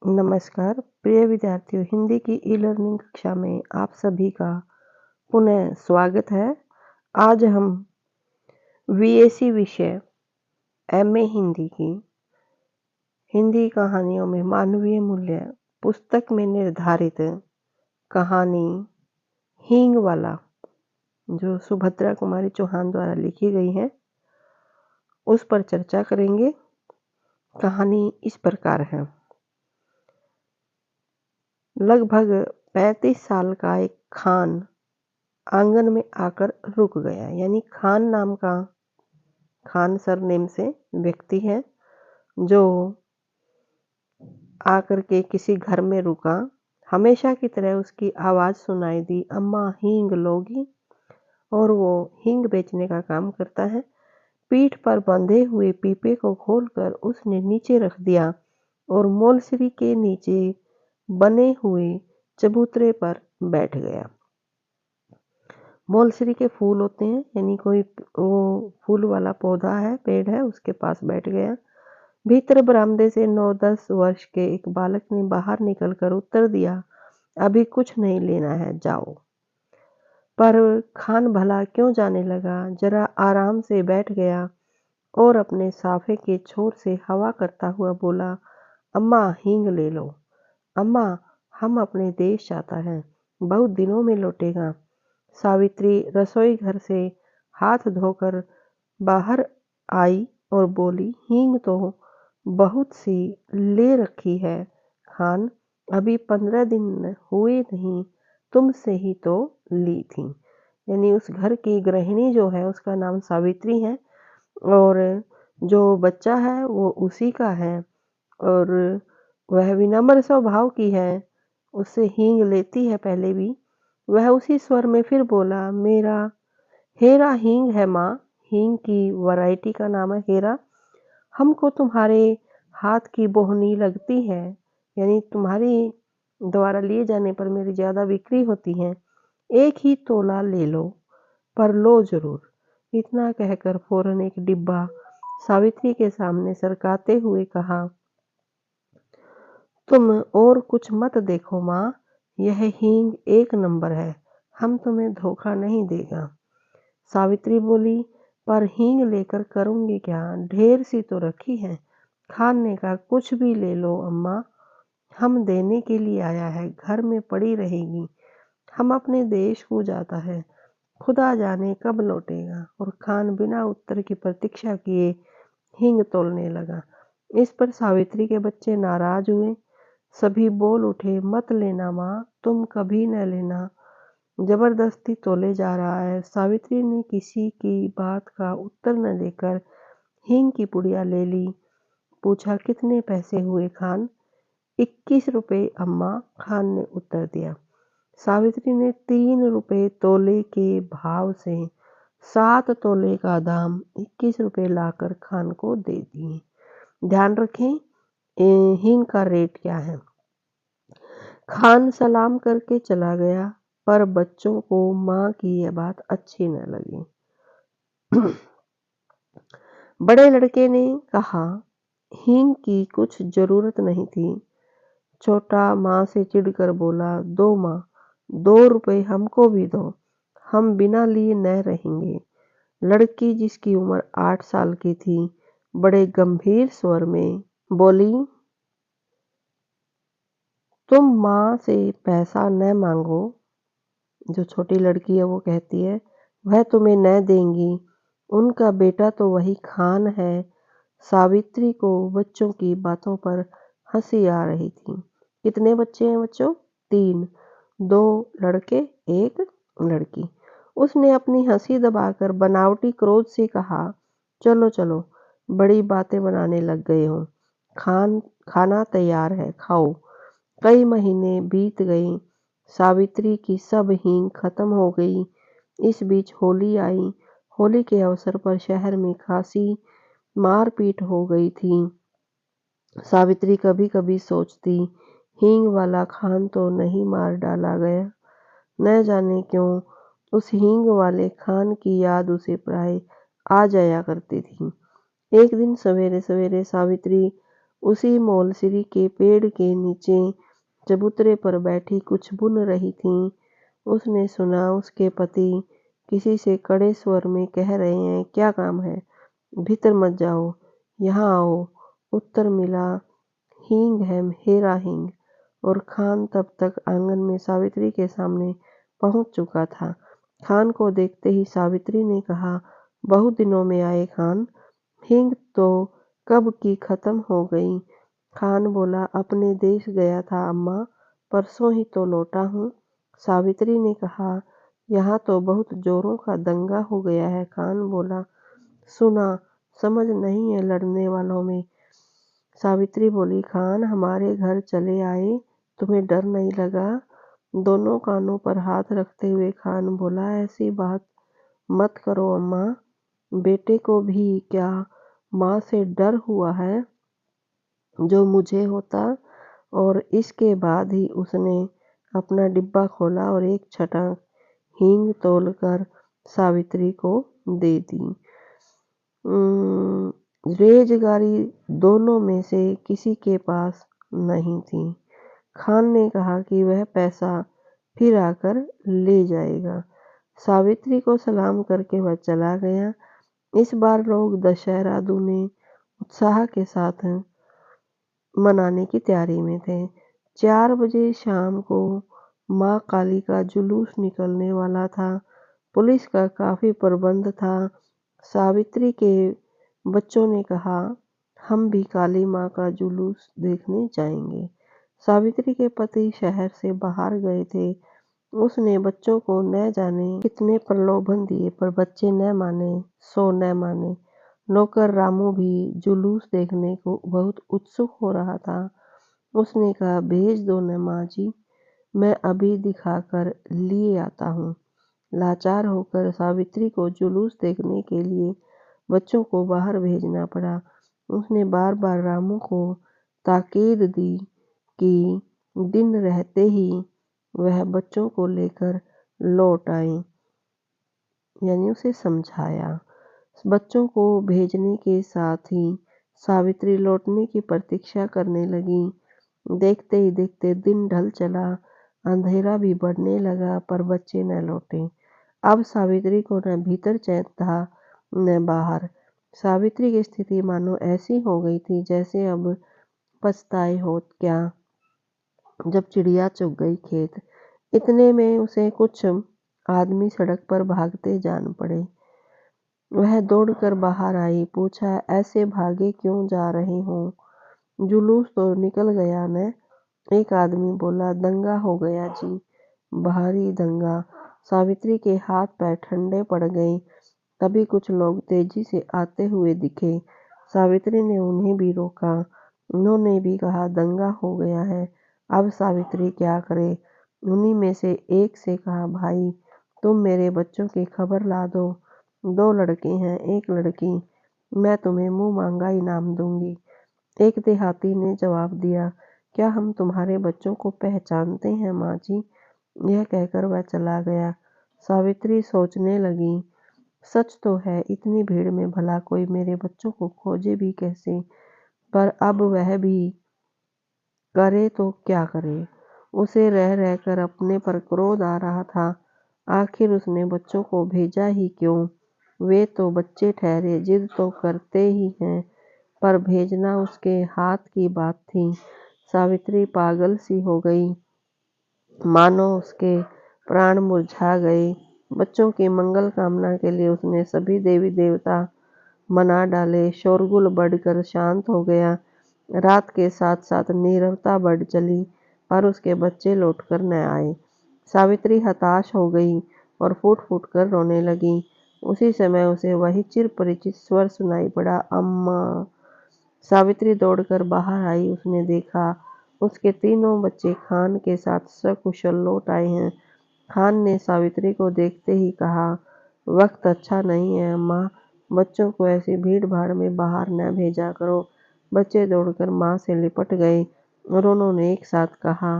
नमस्कार प्रिय विद्यार्थियों, हिंदी की ई-लर्निंग कक्षा में आप सभी का पुनः स्वागत है। आज हम वीएसी विषय एमए हिंदी की हिंदी कहानियों में मानवीय मूल्य पुस्तक में निर्धारित कहानी हींग वाला, जो सुभद्रा कुमारी चौहान द्वारा लिखी गई है, उस पर चर्चा करेंगे। कहानी इस प्रकार है। लगभग 35 साल का एक खान आंगन में आकर रुक गया। यानी खान नाम का, खान सरनेम से व्यक्ति है जो आकर के किसी घर में रुका। हमेशा की तरह उसकी आवाज़ सुनाई दी, अम्मा हींग लोगी। और वो हींग बेचने का काम करता है। पीठ पर बंधे हुए पीपे को खोलकर उसने नीचे रख दिया और मोलसरी के नीचे बने हुए चबूतरे पर बैठ गया। मोलसरी के फूल होते हैं, यानी कोई वो फूल वाला पौधा है, पेड़ है, उसके पास बैठ गया। भीतर बरामदे से 9-10 वर्ष के एक बालक ने बाहर निकलकर उत्तर दिया, अभी कुछ नहीं लेना है, जाओ। पर खान भला क्यों जाने लगा, जरा आराम से बैठ गया और अपने साफे के छोर से हवा करता हुआ बोला, अम्मा हींग ले लो। अम्मा, हम अपने देश जाता है, बहुत दिनों में लौटेगा। सावित्री रसोई घर से हाथ धोकर बाहर आई और बोली, हींग तो बहुत सी ले रखी है खान, अभी 15 दिन हुए नहीं, तुमसे ही तो ली थी। यानी उस घर की गृहिणी जो है उसका नाम सावित्री है और जो बच्चा है वो उसी का है और वह विनम्र स्वभाव की है। उससे हींग लेती है पहले भी। वह उसी स्वर में फिर बोला, मेरा हेरा हींग है माँ, हींग की वैरायटी का नाम है हेरा। हमको तुम्हारे हाथ की बोहनी लगती है, यानी तुम्हारी द्वारा लिए जाने पर मेरी ज़्यादा बिक्री होती है। एक ही तोला ले लो, पर लो जरूर। इतना कहकर फौरन एक डिब्बा सावित्री के सामने सरकाते हुए कहा, तुम और कुछ मत देखो माँ, यह हींग 1 नंबर है, हम तुम्हें धोखा नहीं देगा। सावित्री बोली, पर हींग लेकर करूँगी क्या, ढेर सी तो रखी है। खान ने कहा, कुछ भी ले लो अम्मा, हम देने के लिए आया है, घर में पड़ी रहेगी। हम अपने देश को जाता है, खुदा जाने कब लौटेगा। और खान बिना उत्तर की प्रतीक्षा किए हींग तोलने लगा। इस पर सावित्री के बच्चे नाराज हुए। सभी बोल उठे, मत लेना माँ, तुम कभी न लेना, जबरदस्ती तोले जा रहा है। सावित्री ने किसी की बात का उत्तर न देकर हींग की पुड़िया ले ली। पूछा, कितने पैसे हुए खान? 21 रुपए अम्मा, खान ने उत्तर दिया। सावित्री ने 3 रुपए तोले के भाव से 7 तोले का दाम 21 रुपए लाकर खान को दे दिए। ध्यान रखें, हींग का रेट क्या है। खान सलाम करके चला गया, पर बच्चों को माँ की यह बात अच्छी न लगी। बड़े लड़के ने कहा, हींग की कुछ जरूरत नहीं थी। छोटा माँ से चिढ़कर बोला, दो माँ, 2 रुपए हमको भी दो, हम बिना लिए न रहेंगे। लड़की, जिसकी उम्र 8 साल की थी, बड़े गंभीर स्वर में बोली, तुम माँ से पैसा न मांगो। जो छोटी लड़की है वो कहती है, वह तुम्हें न देंगी, उनका बेटा तो वही खान है। सावित्री को बच्चों की बातों पर हंसी आ रही थी। कितने बच्चे हैं बच्चों? 3, 2 लड़के 1 लड़की। उसने अपनी हंसी दबाकर बनावटी क्रोध से कहा, चलो चलो, बड़ी बातें बनाने लग गए हो। खाना तैयार है, खाओ। कई महीने बीत गए, सावित्री की सब हींग खत्म हो गई। इस बीच होली आई। होली के अवसर पर शहर में खासी मारपीट हो गई थी। सावित्री कभी कभी सोचती, हींग वाला खान तो नहीं मार डाला गया। न जाने क्यों उस हींग वाले खान की याद उसे प्राय आ जाया करती थी। एक दिन सवेरे सवेरे सावित्री उसी मौलसिरी के पेड़ के नीचे चबूतरे पर बैठी कुछ बुन रही थीं। उसने सुना उसके पति किसी से कड़े स्वर में कह रहे हैं, क्या काम है? भीतर मत जाओ, यहाँ आओ। उत्तर मिला, हींग है हेरा हींग। और खान तब तक आंगन में सावित्री के सामने पहुंच चुका था। खान को देखते ही सावित्री ने कहा, बहुत दिनों में आए खान, हींग तो कब की खत्म हो गई। खान बोला, अपने देश गया था अम्मा, परसों ही तो लौटा हूँ। सावित्री ने कहा, यहाँ तो बहुत जोरों का दंगा हो गया है। खान बोला, सुना, समझ नहीं है लड़ने वालों में। सावित्री बोली, खान हमारे घर चले आए, तुम्हें डर नहीं लगा? दोनों कानों पर हाथ रखते हुए खान बोला, ऐसी बात मत करो अम्मा, बेटे को भी क्या माँ से डर हुआ है जो मुझे होता। और इसके बाद ही उसने अपना डिब्बा खोला और एक छटाक हींग तोलकर सावित्री को दे दी। रेजगारी दोनों में से किसी के पास नहीं थी। खान ने कहा कि वह पैसा फिर आकर ले जाएगा। सावित्री को सलाम करके वह चला गया। इस बार लोग दशहरा दूने उत्साह के साथ मनाने की तैयारी में थे। 4 बजे शाम को माँ काली का जुलूस निकलने वाला था। पुलिस का काफी प्रबंध था। सावित्री के बच्चों ने कहा, हम भी काली माँ का जुलूस देखने जाएंगे। सावित्री के पति शहर से बाहर गए थे। उसने बच्चों को न जाने कितने प्रलोभन दिए, पर बच्चे न माने सो न माने। नौकर रामू भी जुलूस देखने को बहुत उत्सुक हो रहा था। उसने कहा, भेज दो न माँ जी, मैं अभी दिखाकर लिए आता हूँ। लाचार होकर सावित्री को जुलूस देखने के लिए बच्चों को बाहर भेजना पड़ा। उसने बार बार रामू को ताकीद दी कि दिन रहते ही वह बच्चों को लेकर लौट आए, यानी उसे समझाया। बच्चों को भेजने के साथ ही सावित्री लौटने की प्रतीक्षा करने लगी। देखते ही देखते दिन ढल चला, अंधेरा भी बढ़ने लगा, पर बच्चे न लौटे। अब सावित्री को न भीतर चैन था न बाहर। सावित्री की स्थिति मानो ऐसी हो गई थी जैसे अब पछताए हो क्या जब चिड़िया चुग गई खेत। इतने में उसे कुछ आदमी सड़क पर भागते जान पड़े। वह दौड़कर बाहर आई, पूछा, ऐसे भागे क्यों जा रहे हो? जुलूस तो निकल गया न? एक आदमी बोला, दंगा हो गया जी, भारी दंगा। सावित्री के हाथ पैर ठंडे पड़ गए। तभी कुछ लोग तेजी से आते हुए दिखे। सावित्री ने उन्हें भी रोका। उन्होंने भी कहा, दंगा हो गया है, अब सावित्री क्या करे? उन्हीं में से एक से कहा, भाई तुम मेरे बच्चों की खबर ला दो। 2 लड़के हैं, 1 लड़की, मैं तुम्हें मुंह मांगा इनाम दूंगी। एक देहाती ने जवाब दिया, क्या हम तुम्हारे बच्चों को पहचानते हैं माँ जी? यह कहकर वह चला गया। सावित्री सोचने लगी, सच तो है, इतनी भीड़ में भला कोई मेरे बच्चों को खोजे भी कैसे? पर अब वह भी करे तो क्या करे? उसे रह रहकर अपने पर क्रोध आ रहा था। आखिर उसने बच्चों को भेजा ही क्यों? वे तो बच्चे ठहरे, जिद तो करते ही हैं, पर भेजना उसके हाथ की बात थी। सावित्री पागल सी हो गई, मानो उसके प्राण मुरझा गए। बच्चों की मंगल कामना के लिए उसने सभी देवी देवता मना डाले। शोरगुल बढ़कर शांत हो गया। रात के साथ साथ नीरवता बढ़ चली, पर उसके बच्चे लौटकर न आए। सावित्री हताश हो गई और फूट फूट कर रोने लगी। उसी समय उसे वही चिर परिचित स्वर सुनाई पड़ा, अम्मा। सावित्री दौड़कर बाहर आई। उसने देखा उसके तीनों बच्चे खान के साथ सकुशल लौट आए हैं। खान ने सावित्री को देखते ही कहा, वक्त अच्छा नहीं है अम्मा, बच्चों को ऐसी भीड़ भाड़ में बाहर न भेजा करो। बच्चे दौड़कर माँ से लिपट गए और उन्होंने एक साथ कहा,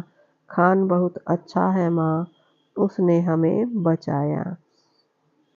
खान बहुत अच्छा है माँ, उसने हमें बचाया।